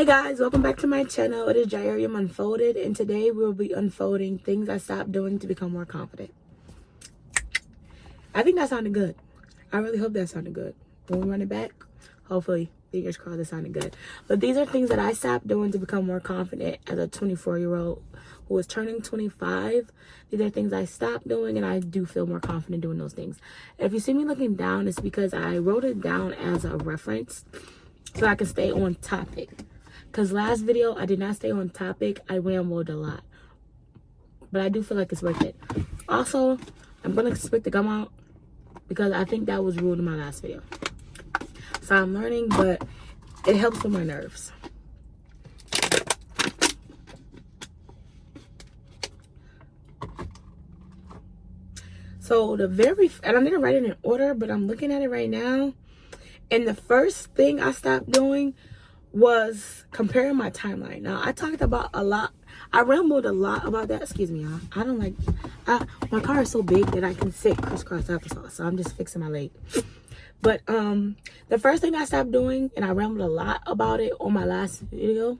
guys, welcome back to my channel. It is Ariam Unfolded, and today we'll be unfolding things I stopped doing to become more confident. I think that sounded good. I really hope that sounded good. When we run it back, hopefully, fingers crossed, it sounded good. But these are things that I stopped doing to become more confident as a 24-year-old who is turning 25. These are things I stopped doing, and I do feel more confident doing those things. If you see me looking down, it's because I wrote it down as a reference so I can stay on topic. Because last video, I did not stay on topic. I rambled a lot. But I do feel like it's worth it. Also, I'm going to spit the gum out because I think that was rude in my last video. So I'm learning, but it helps with my nerves. So and I didn't write it in order, but I'm looking at it right now. And the first thing I stopped doing was comparing my timeline. Now, I talked about a lot. I rambled a lot about that. Excuse me, y'all. I don't like, my car is so big that I can sit crisscross applesauce. So I'm just fixing my leg. But the first thing I stopped doing, and I rambled a lot about it on my last video,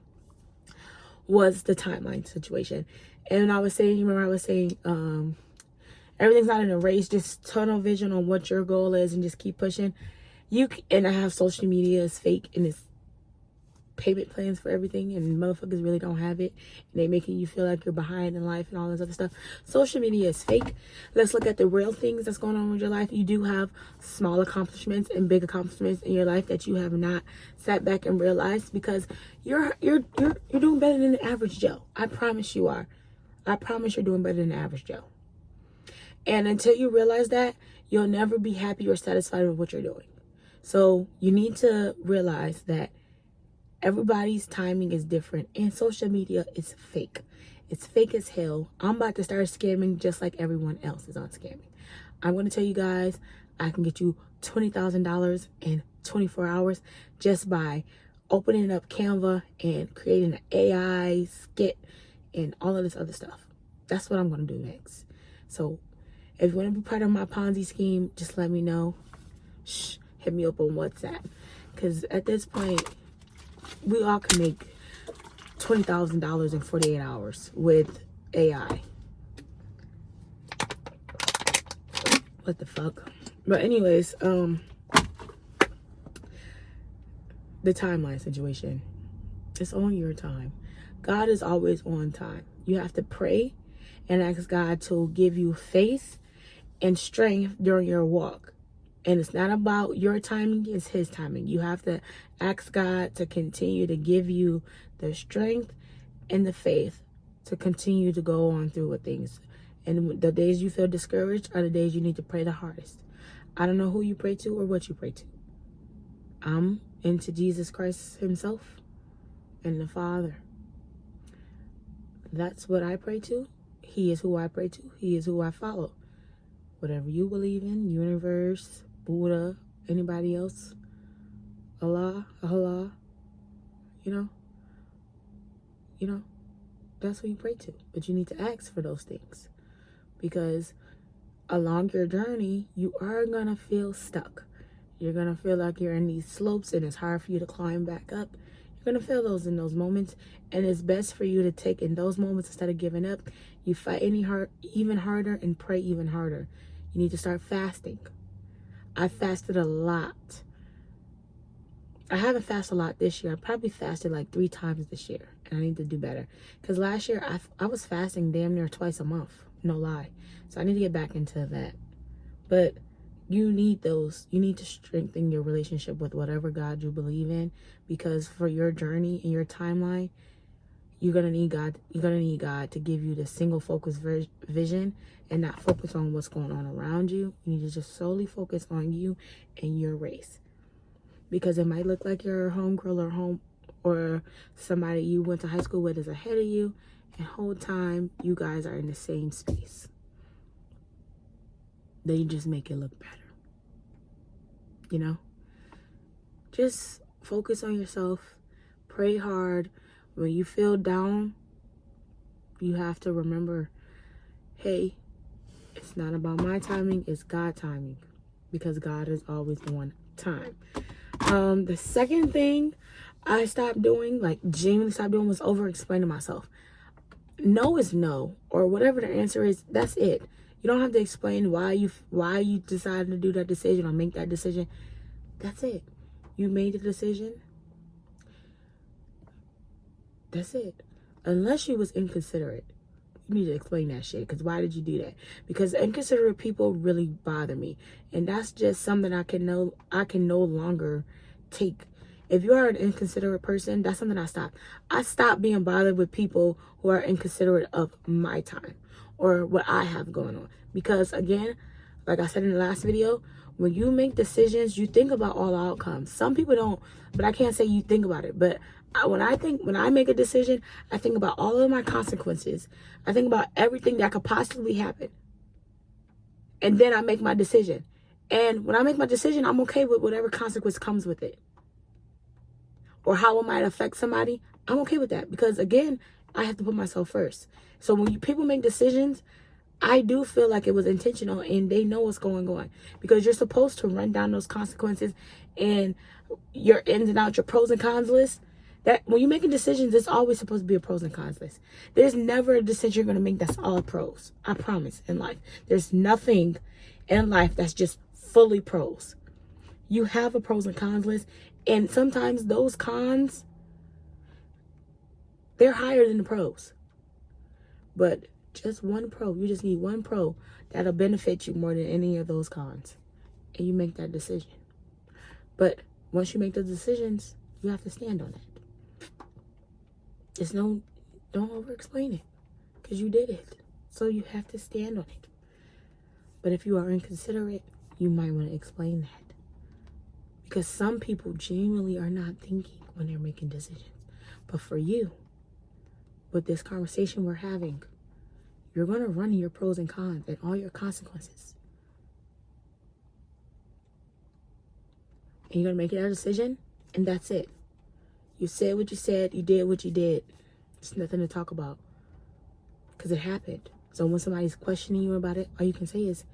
was the timeline situation. And I was saying, everything's not in a race. Just tunnel vision on what your goal is and just keep pushing. And I have social media is fake and it's payment plans for everything, and motherfuckers really don't have it, and they making you feel like you're behind in life and all this other stuff. Social media is fake. Let's look at the real things that's going on with your life. You do have small accomplishments and big accomplishments in your life that you have not sat back and realized, because you're doing better than the average Joe. I promise you are. I promise you're doing better than the average Joe. And until you realize that, you'll never be happy or satisfied with what you're doing. So you need to realize that everybody's timing is different, and social media is fake. It's fake as hell. I'm about to start scamming just like everyone else is on scamming. I'm going to tell you guys, I can get you $20,000 in 24 hours just by opening up Canva and creating an AI skit and all of this other stuff. That's what I'm going to do next. So if you want to be part of my Ponzi scheme, just let me know. Hit me up on WhatsApp, because at this point, we all can make $20,000 in 48 hours with AI. What the fuck? But anyways, the timeline situation. It's on your time. God is always on time. You have to pray and ask God to give you faith and strength during your walk. And it's not about your timing, it's his timing. You have to ask God to continue to give you the strength and the faith to continue to go on through with things. And the days you feel discouraged are the days you need to pray the hardest. I don't know who you pray to or what you pray to. I'm into Jesus Christ himself and the Father. That's what I pray to. He is who I pray to. He is who I follow. Whatever you believe in, universe, Buddha, anybody else, Allah, you know, that's what you pray to. But you need to ask for those things, because along your journey, you are going to feel stuck. You're going to feel like you're in these slopes and it's hard for you to climb back up. You're going to feel those in those moments, and it's best for you to take in those moments instead of giving up. You fight even harder and pray even harder. You need to start fasting. I fasted a lot. I haven't fasted a lot this year. I probably fasted like 3 times this year, and I need to do better. Because last year, I was fasting damn near twice a month. No lie. So I need to get back into that. But you need those. You need to strengthen your relationship with whatever God you believe in, because for your journey and your timeline, you're going to need God. You're going to need God to give you the single focus vision and not focus on what's going on around you. You need to just solely focus on you and your race. Because it might look like your homegirl or somebody you went to high school with is ahead of you, and whole time you guys are in the same space. Then you just make it look better. You know? Just focus on yourself. Pray hard. When you feel down, you have to remember, hey, it's not about my timing, it's God's timing. Because God is always on time. The second thing I stopped doing, like genuinely stopped doing, was over explaining myself. No is no, or whatever the answer is, that's it. You don't have to explain why you decided to do that decision or make that decision. That's it. You made the decision. That's it. Unless you was inconsiderate, you need to explain that shit. Because why did you do that? Because inconsiderate people really bother me, and that's just something I can no longer take. If you are an inconsiderate person, that's something I stopped. I stopped being bothered with people who are inconsiderate of my time or what I have going on. Because again, like I said in the last video, when you make decisions, you think about all the outcomes. Some people don't, but I can't say you think about it. But when I make a decision, I think about all of my consequences. I think about everything that could possibly happen. And then I make my decision. And when I make my decision, I'm okay with whatever consequence comes with it. Or how it might affect somebody, I'm okay with that. Because again, I have to put myself first. So when people make decisions, I do feel like it was intentional and they know what's going on. Because you're supposed to run down those consequences and your ins and outs, your pros and cons list. That when you're making decisions, it's always supposed to be a pros and cons list. There's never a decision you're going to make that's all pros. I promise, in life. There's nothing in life that's just fully pros. You have a pros and cons list. And sometimes those cons, they're higher than the pros. But just one pro. You just need one pro that'll benefit you more than any of those cons. And you make that decision. But once you make the decisions, you have to stand on it. Don't over-explain it. Because you did it. So you have to stand on it. But if you are inconsiderate, you might want to explain that. Because some people genuinely are not thinking when they're making decisions. But for you, with this conversation we're having, you're going to run your pros and cons and all your consequences. And you're going to make that decision, and that's it. You said what you said, you did what you did. There's nothing to talk about. Because it happened. So when somebody's questioning you about it, all you can say is,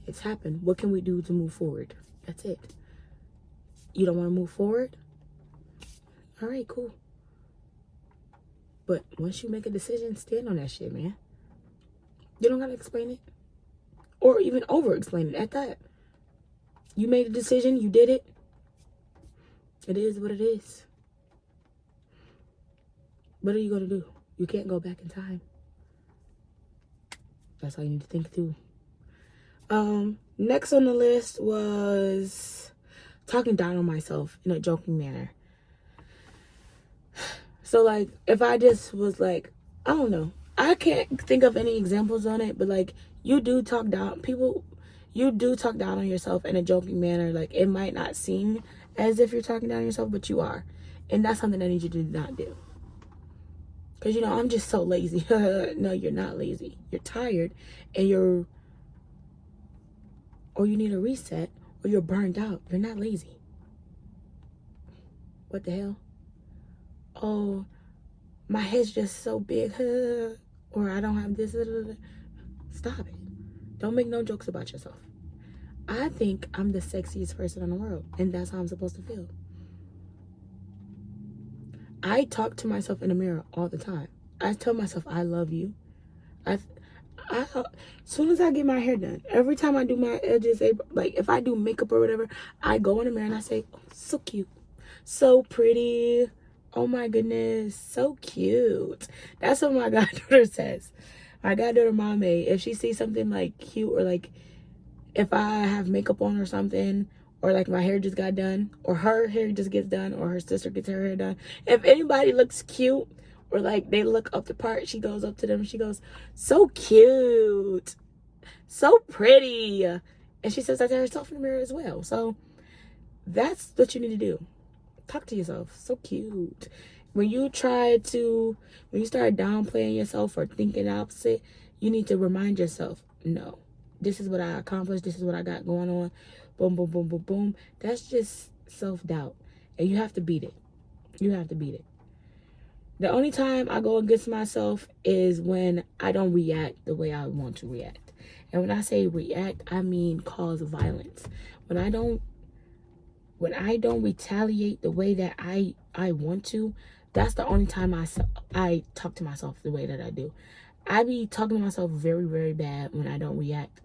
it's happened. What can we do to move forward? That's it. You don't want to move forward? All right, cool. But once you make a decision, stand on that shit, man. You don't got to explain it. Or even over-explain it at that. You made a decision. You did it. It is what it is. What are you going to do? You can't go back in time. That's all you need to think through. Next on the list was talking down on myself in a joking manner. So, like, if I just was like, I don't know. I can't think of any examples on it, but, like, you do talk down on yourself in a joking manner. Like, it might not seem as if you're talking down on yourself, but you are. And that's something I need you to not do. Because, I'm just so lazy. No, you're not lazy. You're tired, and or you need a reset, or you're burned out. You're not lazy. What the hell? Oh, my head's just so big, or I don't have this. Stop it. Don't make no jokes about yourself. I think I'm the sexiest person in the world, and that's how I'm supposed to feel. I talk to myself in the mirror all the time. I tell myself I love you. As soon as I get my hair done, every time I do my edges, like if I do makeup or whatever, I go in the mirror and I say, oh, so cute, so pretty, oh my goodness, so cute. That's what my goddaughter says. My goddaughter Mame, if she sees something like cute, or like if I have makeup on or something, or like my hair just got done, or her hair just gets done, or her sister gets her hair done, if anybody looks cute, or like they look up the part, she goes up to them and she goes, so cute, so pretty. And she says that to herself in the mirror as well. So that's what you need to do. Talk to yourself. So cute. When you start downplaying yourself or thinking opposite, you need to remind yourself, no, this is what I accomplished. This is what I got going on. Boom, boom, boom, boom, boom. That's just self-doubt. And you have to beat it. You have to beat it. The only time I go against myself is when I don't react the way I want to react. And when I say react, I mean cause violence. When I don't retaliate the way that I I want to, that's the only time I talk to myself the way that I do. I be talking to myself very, very bad when I don't react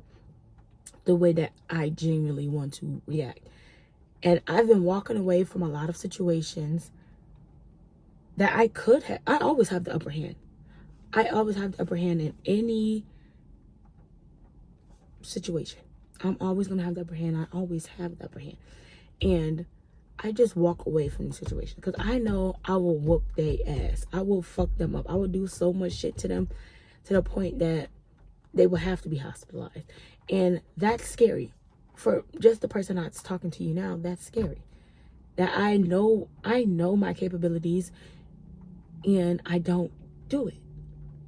the way that I genuinely want to react. And I've been walking away from a lot of situations that I could have. I always have the upper hand. I always have the upper hand in any situation. I'm always going to have the upper hand. I always have the upper hand. And I just walk away from the situation because I know I will whoop their ass. I will fuck them up. I will do so much shit to them to the point that they will have to be hospitalized. And that's scary. For just the person that's talking to you now, that's scary. That I know my capabilities and I don't do it.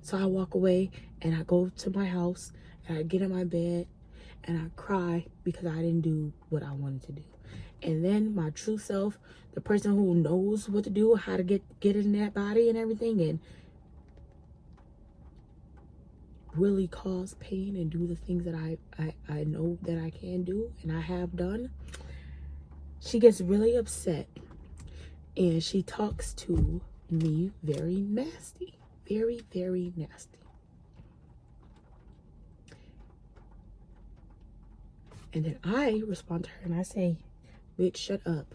So I walk away and I go to my house and I get in my bed and I cry because I didn't do what I wanted to do. And then my true self, the person who knows what to do, how to get in that body and everything, and really cause pain and do the things that I know that I can do and I have done, she gets really upset and she talks to me very nasty. Very, very nasty. And then I respond to her and I say, bitch, shut up.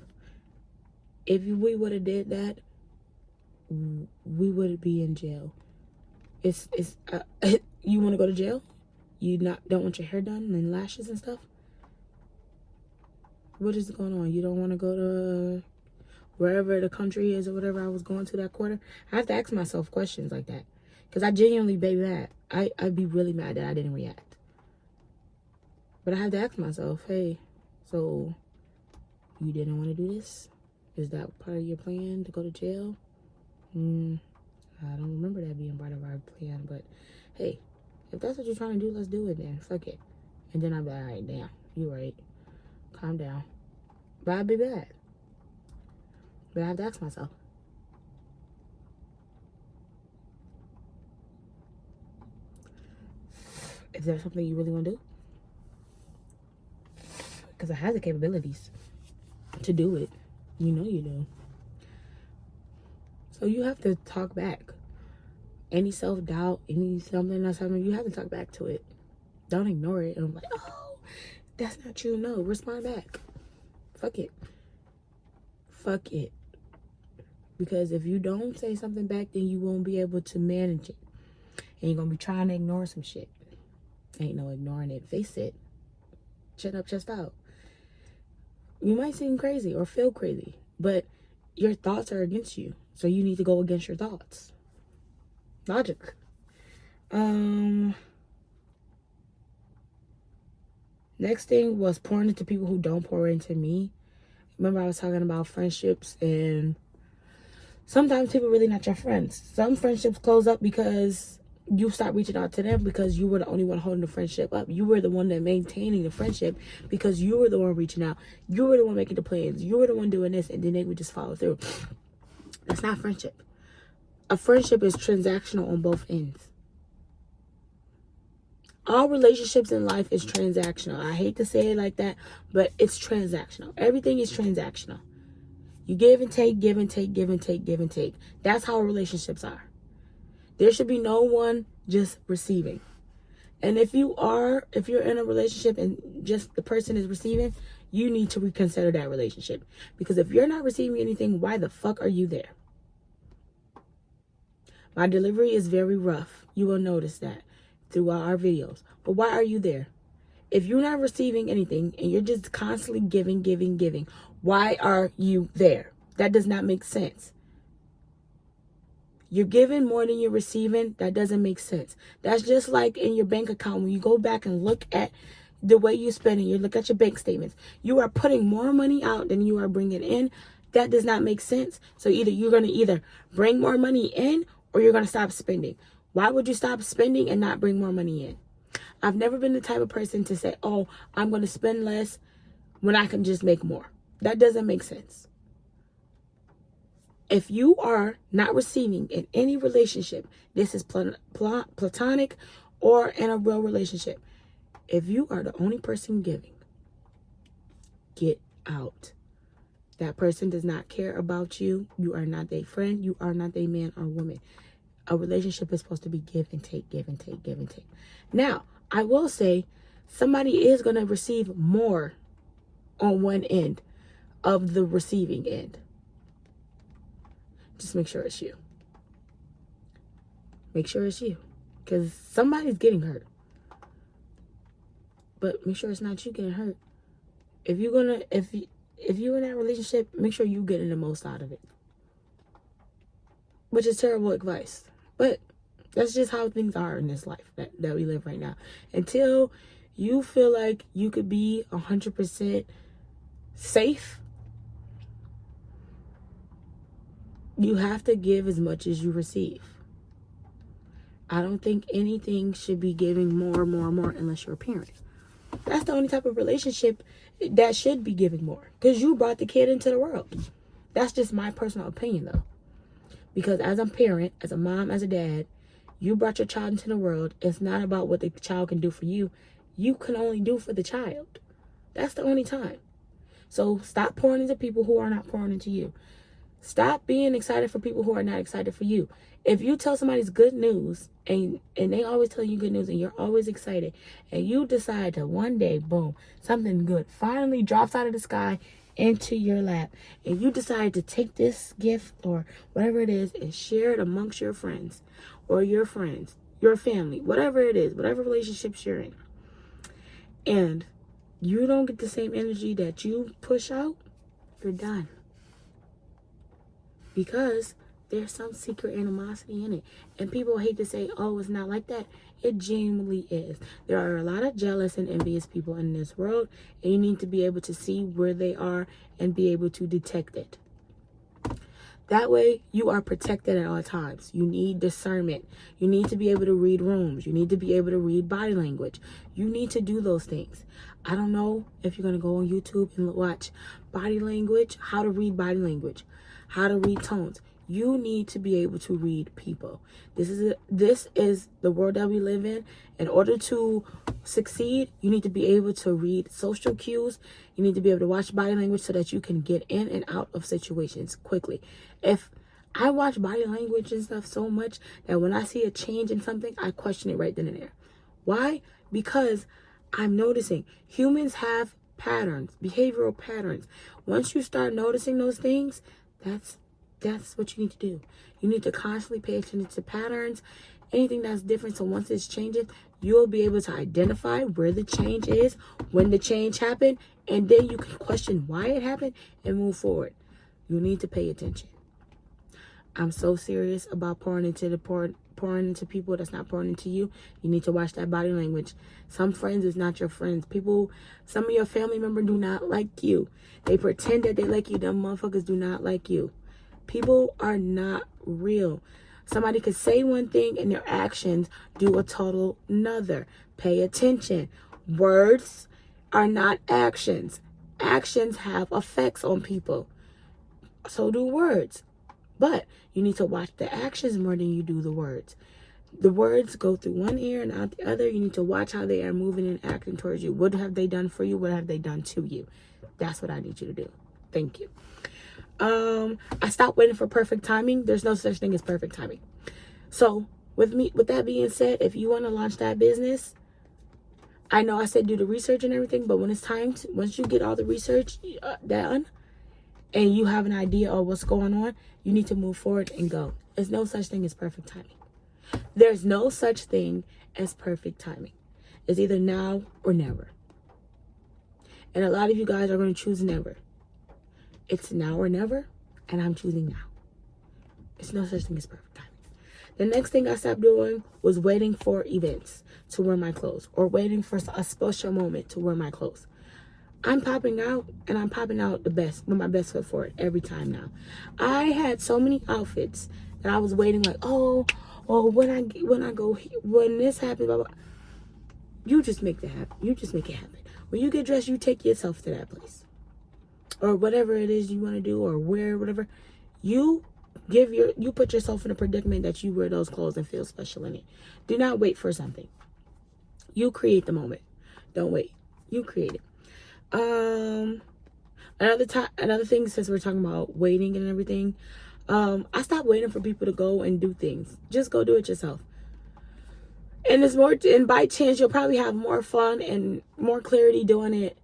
If we would have did that, we would be in jail. You want to go to jail? You don't want your hair done and lashes and stuff? What is going on? You don't want to go to wherever the country is or whatever I was going to that quarter? I have to ask myself questions like that. Because I genuinely be mad. I'd be really mad that I didn't react. But I have to ask myself, hey, so you didn't want to do this? Is that part of your plan to go to jail? I don't remember that being part of our plan, but hey, if that's what you're trying to do, let's do it then. Fuck it. And then I'll be like, all right, damn, you're right. Calm down. But I'd be bad. But I have to ask myself. Is there something you really want to do? Because I have the capabilities to do it. You know you do. So you have to talk back. Any self-doubt, any something that's happening, you have to talk back to it. Don't ignore it. And I'm like, oh, that's not true. No, respond back. Fuck it. Fuck it. Because if you don't say something back, then you won't be able to manage it. And you're going to be trying to ignore some shit. Ain't no ignoring it. Face it. Shut up, chest out. You might seem crazy or feel crazy, but your thoughts are against you. So you need to go against your thoughts. Logic. Next thing was pouring into people who don't pour into me. Remember I was talking about friendships, and sometimes people really not your friends. Some friendships close up because you stop reaching out to them because you were the only one holding the friendship up. You were the one that maintaining the friendship because you were the one reaching out. You were the one making the plans. You were the one doing this, and then they would just follow through. That's not friendship. A friendship is transactional on both ends. All relationships in life is transactional. I hate to say it like that, but it's transactional. Everything is transactional. You give and take, give and take, give and take, give and take. That's how relationships are. There should be no one just receiving. And if you're in a relationship and just the person is receiving, you need to reconsider that relationship. Because if you're not receiving anything, why the fuck are you there? My delivery is very rough. You will notice that throughout our videos. But why are you there? If you're not receiving anything and you're just constantly giving, why are you there? That does not make sense. You're giving more than you're receiving. That doesn't make sense. That's just like in your bank account. When you go back and look at the way you're spending, you look at your bank statements, you are putting more money out than you are bringing in. That does not make sense. So you're going to bring more money in or you're going to stop spending. Why would you stop spending and not bring more money in? I've never been the type of person to say, oh, I'm going to spend less when I can just make more. That doesn't make sense. If you are not receiving in any relationship, this is platonic or in a real relationship. If you are the only person giving, get out. That person does not care about you. You are not their friend. You are not their man or woman. A relationship is supposed to be give and take, give and take, give and take. Now, I will say somebody is going to receive more on one end of the receiving end. Just make sure it's you. Make sure it's you. Because somebody's getting hurt. But make sure it's not you getting hurt. If you're in that relationship, make sure you're getting the most out of it. Which is terrible advice. But that's just how things are in this life that we live right now. Until you feel like you could be 100% safe, you have to give as much as you receive. I don't think anything should be giving more unless you're a parent. That's the only type of relationship that should be giving more. Because you brought the kid into the world. That's just my personal opinion, though. Because as a parent, as a mom, as a dad, you brought your child into the world. It's not about what the child can do for you. You can only do for the child. That's the only time. So stop pouring into people who are not pouring into you. Stop being excited for people who are not excited for you. If you tell somebody's good news and they always tell you good news and you're always excited and you decide to one day, boom, something good finally drops out of the sky into your lap and you decide to take this gift or whatever it is and share it amongst your friends or your friends, your family, whatever it is, whatever relationships you're in, and you don't get the same energy that you push out, you're done. Because there's some secret animosity in it. And people hate to say, oh, it's not like that. It genuinely is. There are a lot of jealous and envious people in this world. And you need to be able to see where they are and be able to detect it. That way, you are protected at all times. You need discernment. You need to be able to read rooms. You need to be able to read body language. You need to do those things. I don't know if you're going to go on YouTube and watch body language, how to read body language, how to read tones. You need to be able to read people. This is the world that we live in. In order to succeed, you need to be able to read social cues. You need to be able to watch body language so that you can get in and out of situations quickly. If I watch body language and stuff so much that when I see a change in something, I question it right then and there. Why? Because I'm noticing humans have patterns, behavioral patterns. Once you start noticing those things, that's what you need to do. You need to constantly pay attention to patterns, anything that's different. So once it's changing, you'll be able to identify where the change is, when the change happened, and then you can question why it happened and move forward. You need to pay attention. I'm so serious about pouring into people that's not pouring into you. You need to watch that body language. Some friends is not your friends. Some of your family members do not like you. They pretend that they like you. Them motherfuckers do not like you. People are not real. Somebody could say one thing and their actions do a total another. Pay attention. Words are not actions. Actions have effects on people. So do words. But you need to watch the actions more than you do the words. The words go through one ear and out the other. You need to watch how they are moving and acting towards you. What have they done for you? What have they done to you? That's what I need you to do. Thank you. I stopped waiting for perfect timing. There's no such thing as perfect timing. So with that being said, if you want to launch that business, I know I said do the research and everything, but when it's time to, once you get all the research done and you have an idea of what's going on, you need to move forward and go. There's no such thing as perfect timing. There's no such thing as perfect timing. It's either now or never. And a lot of you guys are going to choose never. It's now or never, and I'm choosing now. It's no such thing as perfect timing. The next thing I stopped doing was waiting for events to wear my clothes or waiting for a special moment to wear my clothes. I'm popping out, and I'm popping out the best, with my best foot forward every time now. I had so many outfits that I was waiting like, when this happens, blah, blah. You just make that happen. You just make it happen. When you get dressed, you take yourself to that place. Or whatever it is you want to do or wear, whatever. You put yourself in a predicament that you wear those clothes and feel special in it. Do not wait for something. You create the moment. Don't wait. You create it. Another thing, since we're talking about waiting and everything, I stopped waiting for people to go and do things. Just go do it yourself. And by chance, you'll probably have more fun and more clarity doing it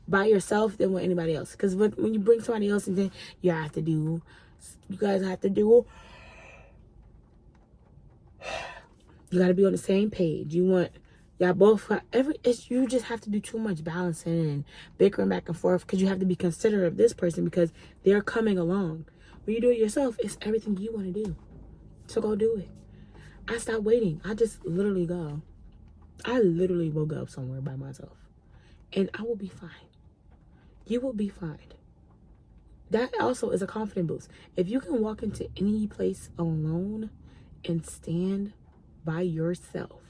by yourself than with anybody else. Because when you bring somebody else and then you guys have to do, you got to be on the same page. You just have to do too much balancing and bickering back and forth, because you have to be considerate of this person because they're coming along. When you do it yourself, it's everything you want to do. So go do it. I stopped waiting. I just literally go. I literally will go somewhere by myself. And I will be fine. You will be fine. That also is a confidence boost. If you can walk into any place alone and stand by yourself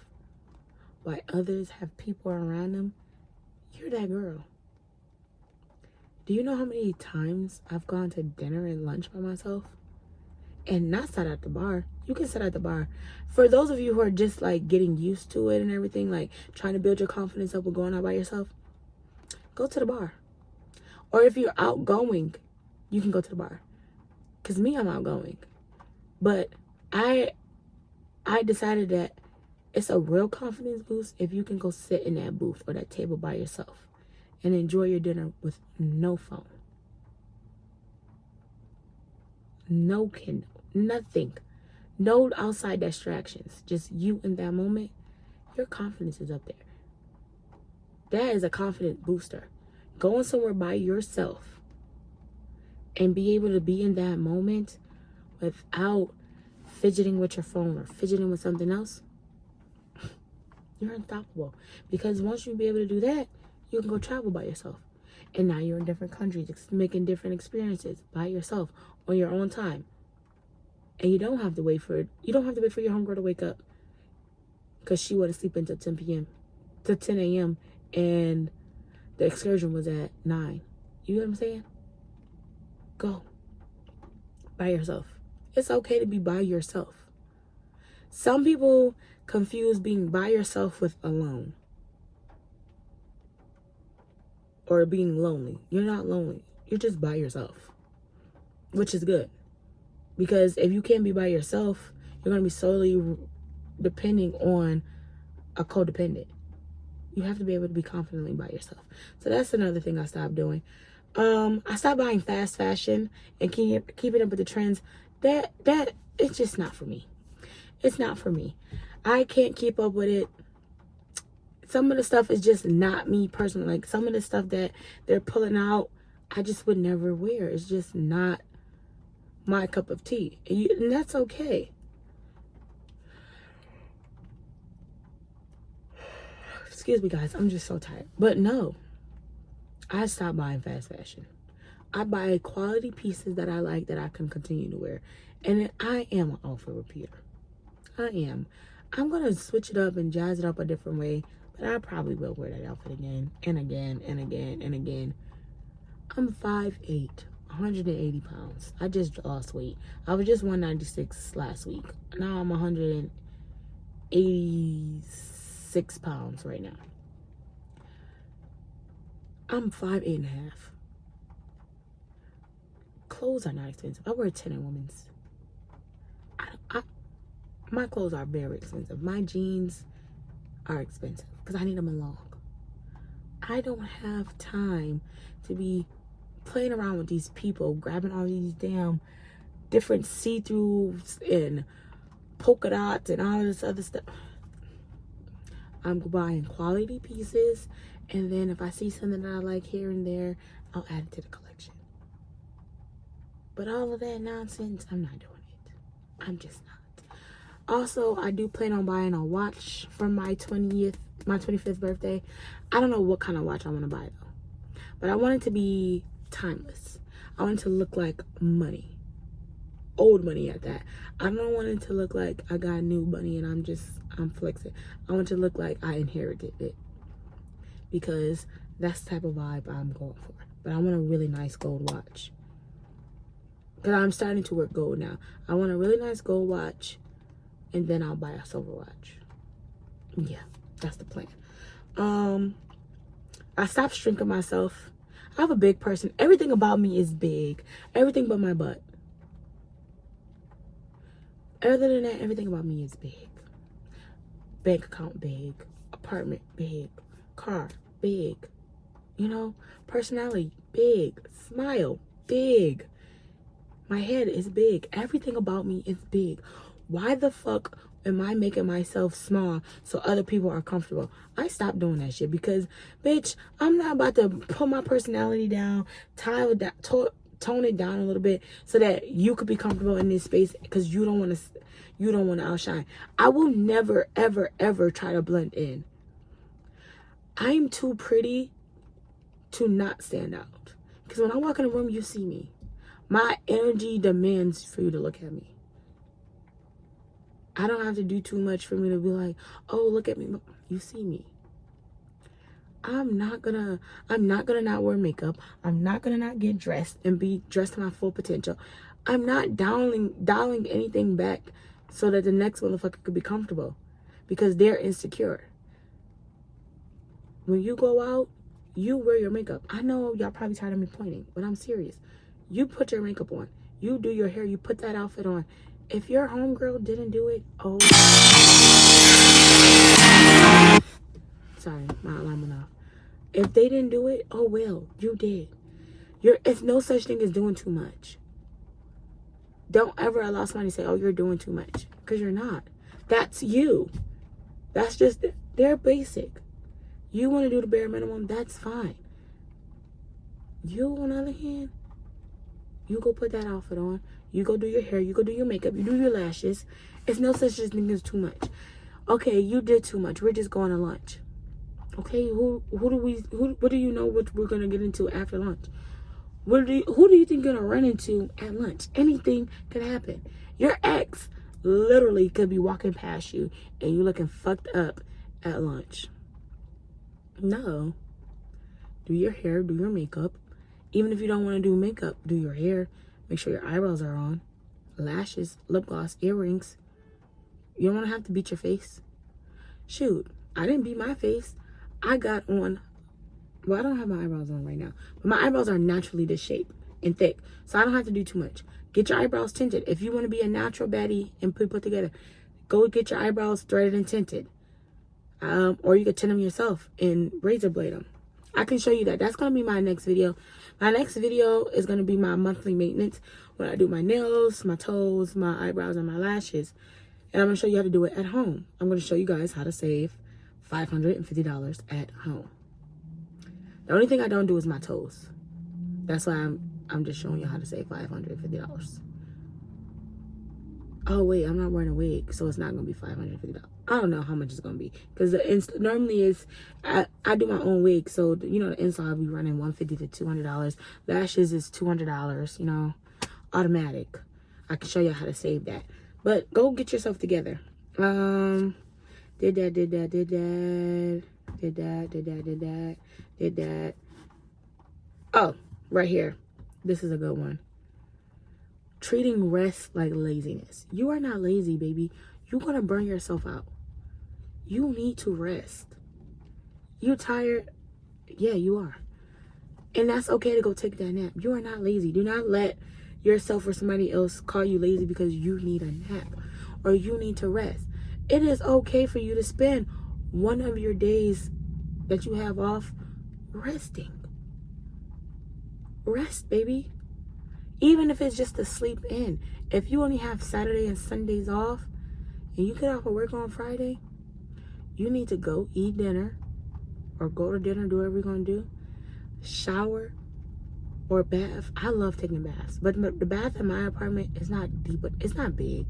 while others have people around them, you're that girl. Do you know how many times I've gone to dinner and lunch by myself and not sat at the bar? You can sit at the bar. For those of you who are just like getting used to it and everything, like trying to build your confidence up with going out by yourself, go to the bar. Or if you're outgoing, you can go to the bar. Because me, I'm outgoing. But I decided that it's a real confidence boost if you can go sit in that booth or that table by yourself and enjoy your dinner with no phone, no Kindle, nothing, no outside distractions, just you in that moment. Your confidence is up there. That is a confidence booster. Going somewhere by yourself and be able to be in that moment without fidgeting with your phone or fidgeting with something else, you're unstoppable. Because once you be able to do that, you can go travel by yourself. And now you're in different countries, making different experiences by yourself on your own time. And you don't have to wait for your homegirl to wake up because she want to sleep until 10 p.m. to 10 a.m. and the excursion was at 9. You know what I'm saying? Go by yourself. It's okay to be by yourself. Some people confuse being by yourself with alone or being lonely. You're not lonely. You're just by yourself, which is good. Because if you can't be by yourself, you're going to be solely depending on a codependent. You have to be able to be confidently by yourself. So that's another thing I stopped doing. I stopped buying fast fashion and keeping up with the trends. That it's just not for me. It's not for me. I can't keep up with it. Some of the stuff is just not me personally. Like some of the stuff that they're pulling out, I just would never wear. It's just not my cup of tea. And that's okay. Excuse me, guys. I'm just so tired. But no, I stopped buying fast fashion. I buy quality pieces that I like that I can continue to wear. And I am an outfit repeater. I am. I'm going to switch it up and jazz it up a different way. But I probably will wear that outfit again and again and again and again. I'm 5'8", 180 pounds. I just lost weight. I was just 196 last week. Now I'm 186 pounds right now. I'm 5'8.5". Clothes are not expensive. I wear 10 in women's. My clothes are very expensive. My jeans are expensive because I need them long. I don't have time to be playing around with these people, grabbing all these damn different see-throughs and polka dots and all this other stuff. I'm buying quality pieces, and then if I see something that I like here and there, I'll add it to the collection. But all of that nonsense, I'm not doing it. I'm just not. Also, I do plan on buying a watch for my 25th birthday. I don't know what kind of watch I want to buy though. But I want it to be timeless. I want it to look like money. Old money at that. I don't want it to look like I got new money and I'm flexing. I want it to look like I inherited it. Because that's the type of vibe I'm going for. But I want a really nice gold watch. Because I'm starting to wear gold now. I want a really nice gold watch. And then I'll buy a silver watch. Yeah, that's the plan. I stopped shrinking myself. I have a big person. Everything about me is big. Everything but my butt. Other than that, everything about me is big. Bank account big. Apartment big. Car big. You know, personality big. Smile big. My head is big. Everything about me is big. Why the fuck am I making myself small so other people are comfortable? I stopped doing that shit because, bitch, I'm not about to put my personality down, tone it down a little bit so that you could be comfortable in this space because you don't want to outshine. I will never, ever, ever try to blend in. I'm too pretty to not stand out. Because when I walk in a room, you see me. My energy demands for you to look at me. I don't have to do too much for me to be like, oh, look at me. You see me. I'm not gonna not wear makeup. I'm not gonna not get dressed and be dressed to my full potential. I'm not dialing anything back so that the next motherfucker could be comfortable because they're insecure. When you go out, you wear your makeup. I know y'all probably tired of me pointing, but I'm serious. You put your makeup on. You do your hair. You put that outfit on. If your homegirl didn't do it, oh. Sorry, my alarm went off. If they didn't do it, oh well, you did. It's no such thing as doing too much. Don't ever allow somebody to say, oh, you're doing too much. Because you're not. That's you. That's just, they're basic. You want to do the bare minimum, that's fine. You, on the other hand, you go put that outfit on. You go do your hair. You go do your makeup. You do your lashes. It's no such thing as too much. Okay, you did too much. We're just going to lunch. Okay, what do you know what we're gonna get into after lunch? Who do you think you're gonna run into at lunch? Anything could happen. Your ex literally could be walking past you and you looking fucked up at lunch. No. Do your hair, do your makeup. Even if you don't want to do makeup, do your hair. Make sure your eyebrows are on. Lashes, lip gloss, earrings. You don't want to have to beat your face. Shoot, I didn't beat my face. I got on, well, I don't have my eyebrows on right now, but my eyebrows are naturally this shape and thick, so I don't have to do too much. Get your eyebrows tinted. If you want to be a natural baddie and put together, go get your eyebrows threaded and tinted. Or you could tint them yourself and razor blade them. I can show you that. That's going to be my next video. My next video is going to be my monthly maintenance when I do my nails, my toes, my eyebrows, and my lashes. And I'm going to show you how to do it at home. I'm going to show you guys how to save $550 at home. The only thing I don't do is my toes. That's why I'm just showing you how to save $550. Oh wait, I'm not wearing a wig, so it's not gonna be $550. I don't know how much it's gonna be because normally is I do my own wig, so you know the install I'll be running $150 to $200. Lashes is $200. You know, automatic. I can show you how to save that, but go get yourself together. Did that. Oh, right here. This is a good one. Treating rest like laziness. You are not lazy, baby. You're going to burn yourself out. You need to rest. You tired? Yeah, you are. And that's okay to go take that nap. You are not lazy. Do not let yourself or somebody else call you lazy because you need a nap or you need to rest. It is okay for you to spend one of your days that you have off resting. Rest, baby. Even if it's just to sleep in. If you only have Saturday and Sundays off and you get off of work on Friday, you need to go eat dinner or go to dinner, do whatever you're going to do. Shower or bath. I love taking baths, but the bath in my apartment is not deep, but it's not big.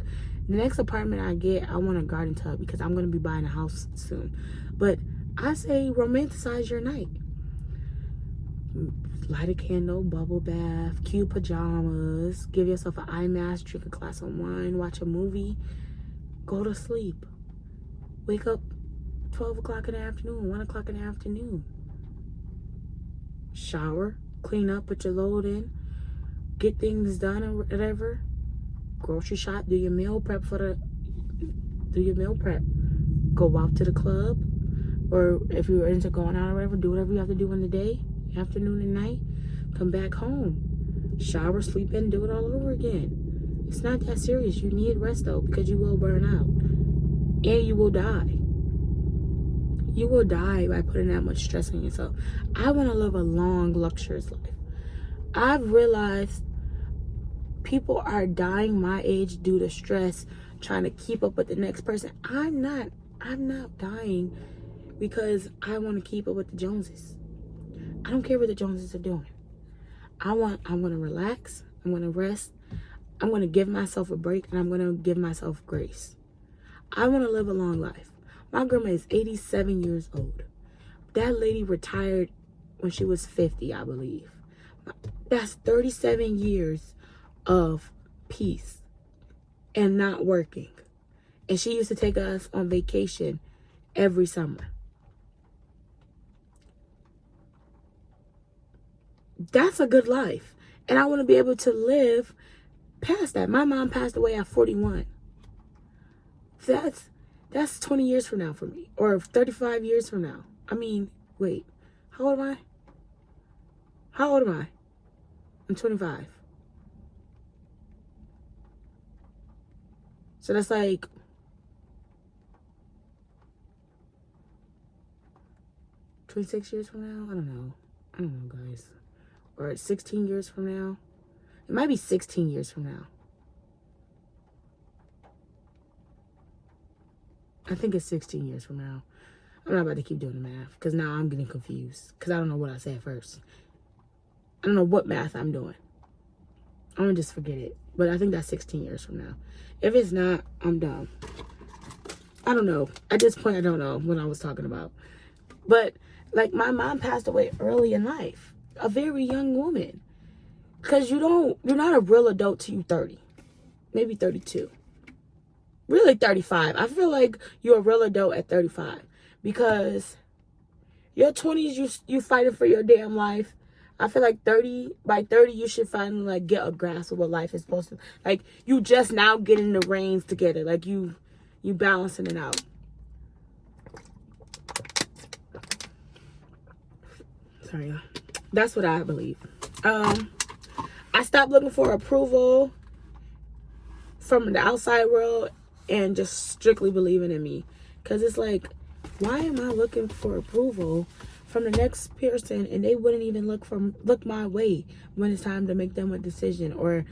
The next apartment I get, I want a garden tub because I'm going to be buying a house soon. But I say romanticize your night. Light a candle, bubble bath, cute pajamas, give yourself an eye mask, drink a glass of wine, watch a movie, go to sleep. Wake up 12 o'clock in the afternoon, 1 o'clock in the afternoon. Shower, clean up, put your load in, get things done or whatever. Grocery shop, do your meal prep. Go out to the club, or if you're into going out or whatever, do whatever you have to do in the day afternoon and night, come back home, shower, sleep in, do it all over again. It's not that serious. You need rest though, because you will burn out and you will die. You will die by putting that much stress on yourself. I want to live a long, luxurious life. I've realized people are dying my age due to stress, trying to keep up with the next person. I'm not dying because I want to keep up with the Joneses. I don't care what the Joneses are doing. I'm going to relax. I'm going to rest. I'm going to give myself a break, and I'm going to give myself grace. I want to live a long life. My grandma is 87 years old. That lady retired when she was 50, I believe. That's 37 years of peace and not working. And she used to take us on vacation every summer. That's a good life. And I want to be able to live past that. My mom passed away at 41. That's 20 years from now for me. Or 35 years from now. I mean, wait. How old am I? I'm 25. So that's like 26 years from now? I don't know, guys. Or 16 years from now. It might be 16 years from now. I think it's 16 years from now. I'm not about to keep doing the math because now I'm getting confused because I don't know what I said first. I don't know what math I'm doing. I'm going to just forget it. But I think that's 16 years from now. If it's not, I'm dumb. I don't know. At this point, I don't know what I was talking about. But, like, my mom passed away early in life. A very young woman. Because you're not a real adult till you're 30. Maybe 32. Really 35. I feel like you're a real adult at 35. Because your 20s, you fighting for your damn life. I feel like by 30, you should finally, like, get a grasp of what life is supposed to. Like, you just now getting the reins together. Like, you balancing it out. Sorry. That's what I believe. I stopped looking for approval from the outside world and just strictly believing in me. Because it's like, why am I looking for approval from the next person and they wouldn't even look my way when it's time to make them a decision? Or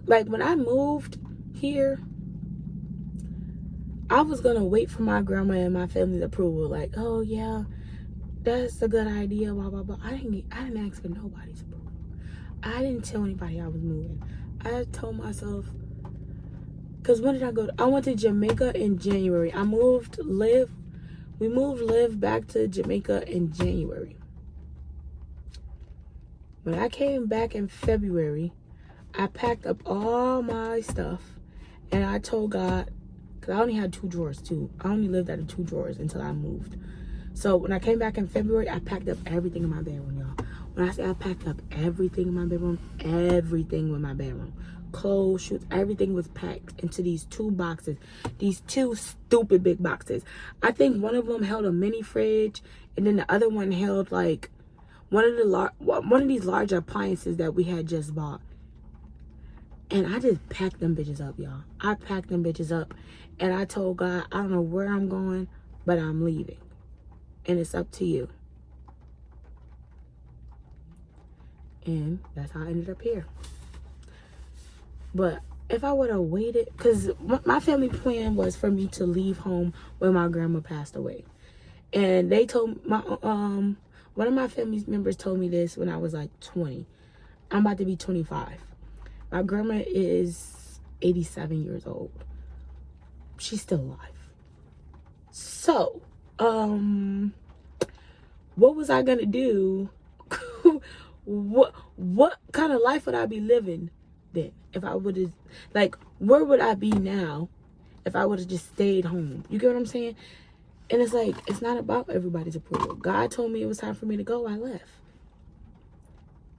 like when I moved here, I was gonna wait for my grandma and my family's approval. Like, oh yeah, that's a good idea, blah blah blah. I didn't ask for nobody's approval. I didn't tell anybody I was moving. I told myself, because when did I go? I went to Jamaica in January. We moved Liv back to Jamaica in January. When I came back in February, I packed up all my stuff and I told God, because I only had 2 drawers too. I only lived out of 2 drawers until I moved. So when I came back in February, I packed up everything in my bedroom, y'all. When I say I packed up everything in my bedroom, everything in my bedroom. Clothes, shoes, everything was packed into these 2 boxes. These 2 stupid big boxes. I think one of them held a mini fridge, and then the other one held like one of these large appliances that we had just bought. And I just packed them bitches up, y'all. I packed them bitches up, and I told God, I don't know where I'm going, but I'm leaving, and it's up to you. And that's how I ended up here. But if I would have waited, because my family plan was for me to leave home when my grandma passed away. And they told one of my family members told me this when I was like 20. I'm about to be 25. My grandma is 87 years old. She's still alive. So, what was I gonna do? What kind of life would I be living then if I would have, like, where would I be now if I would have just stayed home? You get what I'm saying? And it's like, it's not about everybody's approval. God told me it was time for me to go. I left.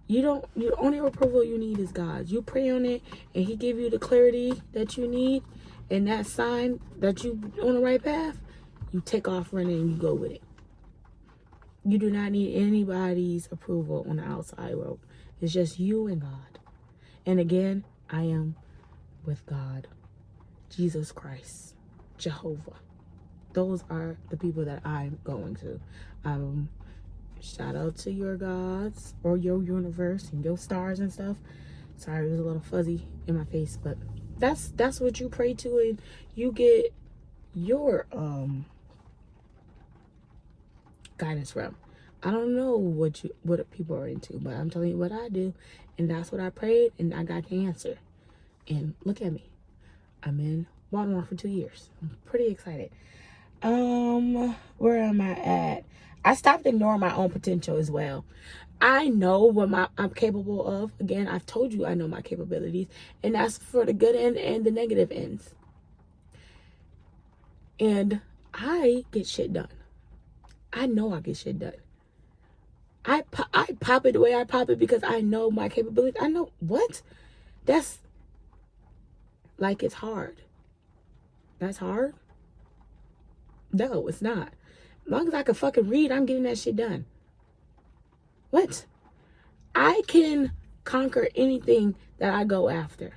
The only approval you need is God's. You pray on it and he give you the clarity that you need and that sign that you on the right path, you take off running and you go with it. You do not need anybody's approval on the outside world. It's just you and God. And again, I am with God, Jesus Christ, Jehovah. Those are the people that I'm going to. Shout out to your gods or your universe and your stars and stuff. Sorry, it was a little fuzzy in my face, but that's what you pray to, and you get your guidance from. I don't know what people are into, but I'm telling you what I do, and that's what I prayed, and I got the answer. And look at me, I'm in Baltimore for 2 years. I'm pretty excited. Where am I at? I stopped ignoring my own potential as well. I know what I'm capable of. Again, I've told you I know my capabilities, and that's for the good end and the negative ends. And I get shit done. I know I get shit done. I pop it the way I pop it because I know my capabilities. I know what? That's like it's hard. That's hard? No, it's not. As long as I can fucking read, I'm getting that shit done. What? I can conquer anything that I go after.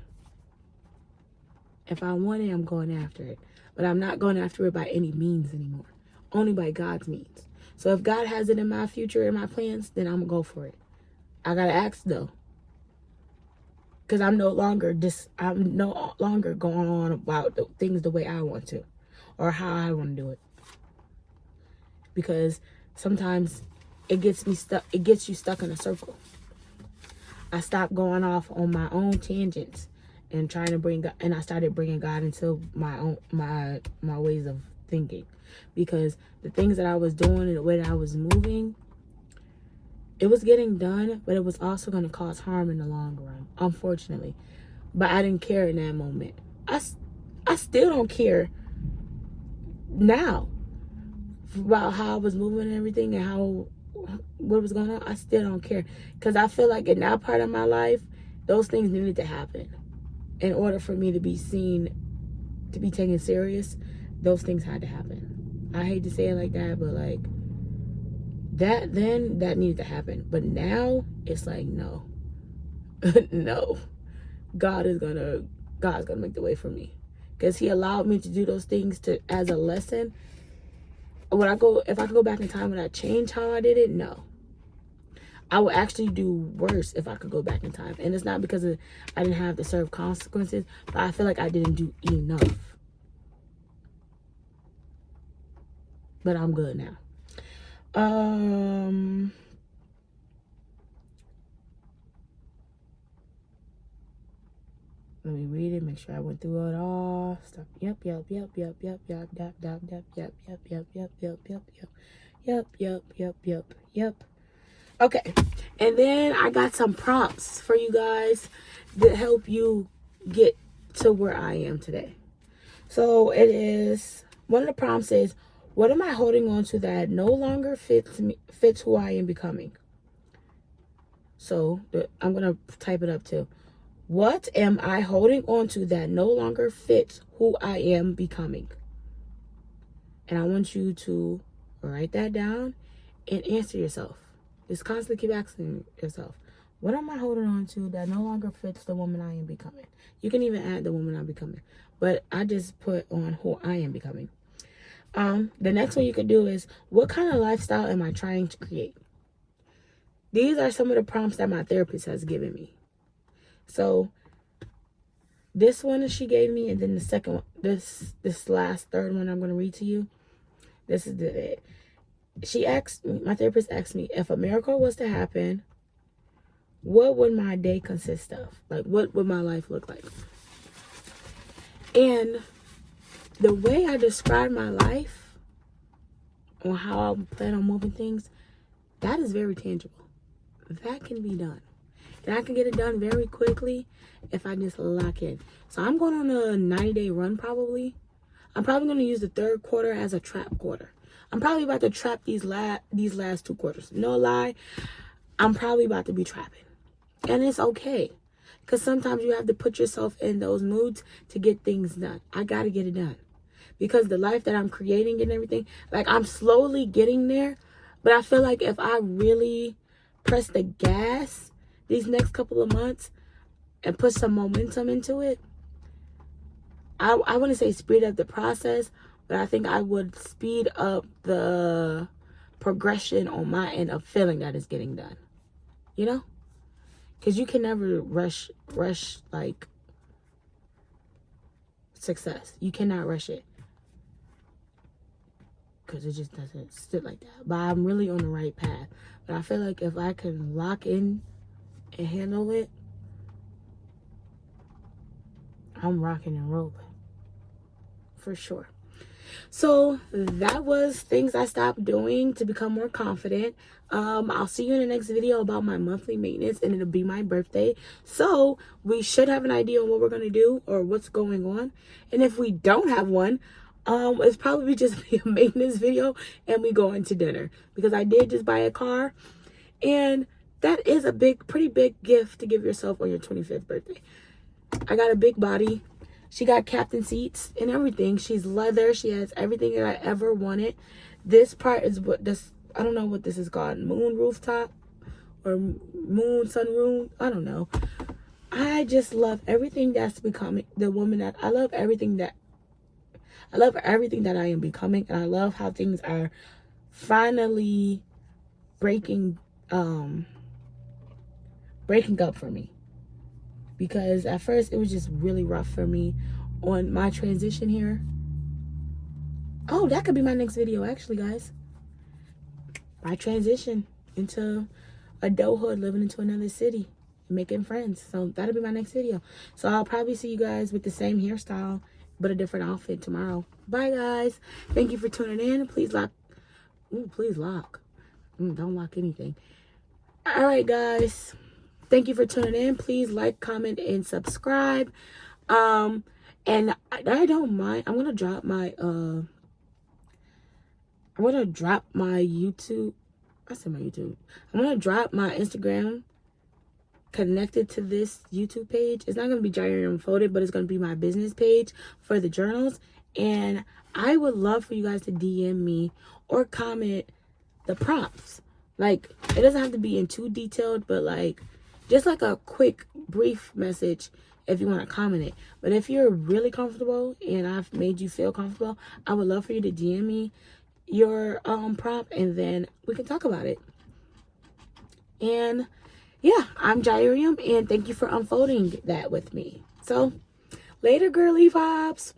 If I want it, I'm going after it. But I'm not going after it by any means anymore. Only by God's means. So if God has it in my future, in my plans, then I'm going to go for it. I got to ask though. Because I'm no longer going on about the things the way I want to. Or how I want to do it. Because sometimes it gets me stuck. It gets you stuck in a circle. I stopped going off on my own tangents and trying to and I started bringing God into my ways of thinking, because the things that I was doing and the way that I was moving, it was getting done, but it was also going to cause harm in the long run, unfortunately. But I didn't care in that moment. I still don't care now about how I was moving and everything and what was going on. I still don't care, because I feel like in that part of my life, those things needed to happen in order for me to be seen, to be taken serious. Those things had to happen. I hate to say it like that, but like that needed to happen. But now it's like no. No. God's gonna make the way for me, because he allowed me to do those things as a lesson. If I could go back in time, would I change how I did it? No. I would actually do worse if I could go back in time. And it's not because I didn't have to serve consequences, but I feel like I didn't do enough. But I'm good now. Let me read it, make sure I went through it all. Stop. Yep. Okay. And then I got some prompts for you guys that help you get to where I am today. So it is, one of the prompts is, what am I holding on to that no longer fits who I am becoming? So I'm going to type it up too. What am I holding on to that no longer fits who I am becoming? And I want you to write that down and answer yourself. Just constantly keep asking yourself, what am I holding on to that no longer fits the woman I am becoming? You can even add the woman I'm becoming, but I just put on who I am becoming. The next one you could do is, what kind of lifestyle am I trying to create? These are some of the prompts that my therapist has given me. So this one she gave me, and then the second one, this last third one I'm going to read to you. This is it. My therapist asked me, if a miracle was to happen, what would my day consist of? Like, what would my life look like? And the way I describe my life, on how I plan on moving things, that is very tangible. That can be done. And I can get it done very quickly if I just lock in. So I'm going on a 90-day run probably. I'm probably going to use the third quarter as a trap quarter. I'm probably about to trap these last 2 quarters. No lie, I'm probably about to be trapping. And it's okay. Because sometimes you have to put yourself in those moods to get things done. I got to get it done. Because the life that I'm creating and everything, like, I'm slowly getting there. But I feel like if I really press the gas these next couple of months and put some momentum into it, I wouldn't say speed up the process, but I think I would speed up the progression on my end of feeling that it's getting done. You know? Because you can never rush like success. You cannot rush it. Because it just doesn't sit like that. But I'm really on the right path. But I feel like if I can lock in and handle it, I'm rocking and rolling. For sure. So that was things I stopped doing to become more confident. I'll see you in the next video about my monthly maintenance, and it'll be my birthday. So we should have an idea on what we're going to do or what's going on. And if we don't have one, it's probably just be a maintenance video and we go into dinner, because I did just buy a car, and that is a pretty big gift to give yourself on your 25th birthday. I got a big body. She got captain seats and everything. She's leather. She has everything that I ever wanted. This part is what this, I don't know what this is called. Moon rooftop or moon sunroom. I don't know. I just love everything that's becoming the woman that I love. Everything that I am becoming. And I love how things are finally breaking up for me. Because at first it was just really rough for me on my transition here. Oh, that could be my next video actually, guys. My transition into adulthood, living into another city, making friends. So that'll be my next video. So I'll probably see you guys with the same hairstyle, but a different outfit tomorrow. Bye, guys. Thank you for tuning in. Please lock. Ooh, please lock. Don't lock anything. All right, guys. Thank you for tuning in. Please like, comment, and subscribe. And I don't mind. I'm gonna drop my YouTube. I said my YouTube. I'm gonna drop my Instagram connected to this YouTube page. It's not gonna be Ariam Unfolded, but it's gonna be my business page for the journals. And I would love for you guys to DM me or comment the prompts. Like, it doesn't have to be in too detailed, but like, just like a quick, brief message if you want to comment it. But if you're really comfortable and I've made you feel comfortable, I would love for you to DM me your prompt, and then we can talk about it. And yeah, I'm Ariam, and thank you for unfolding that with me. So later, girly vibes.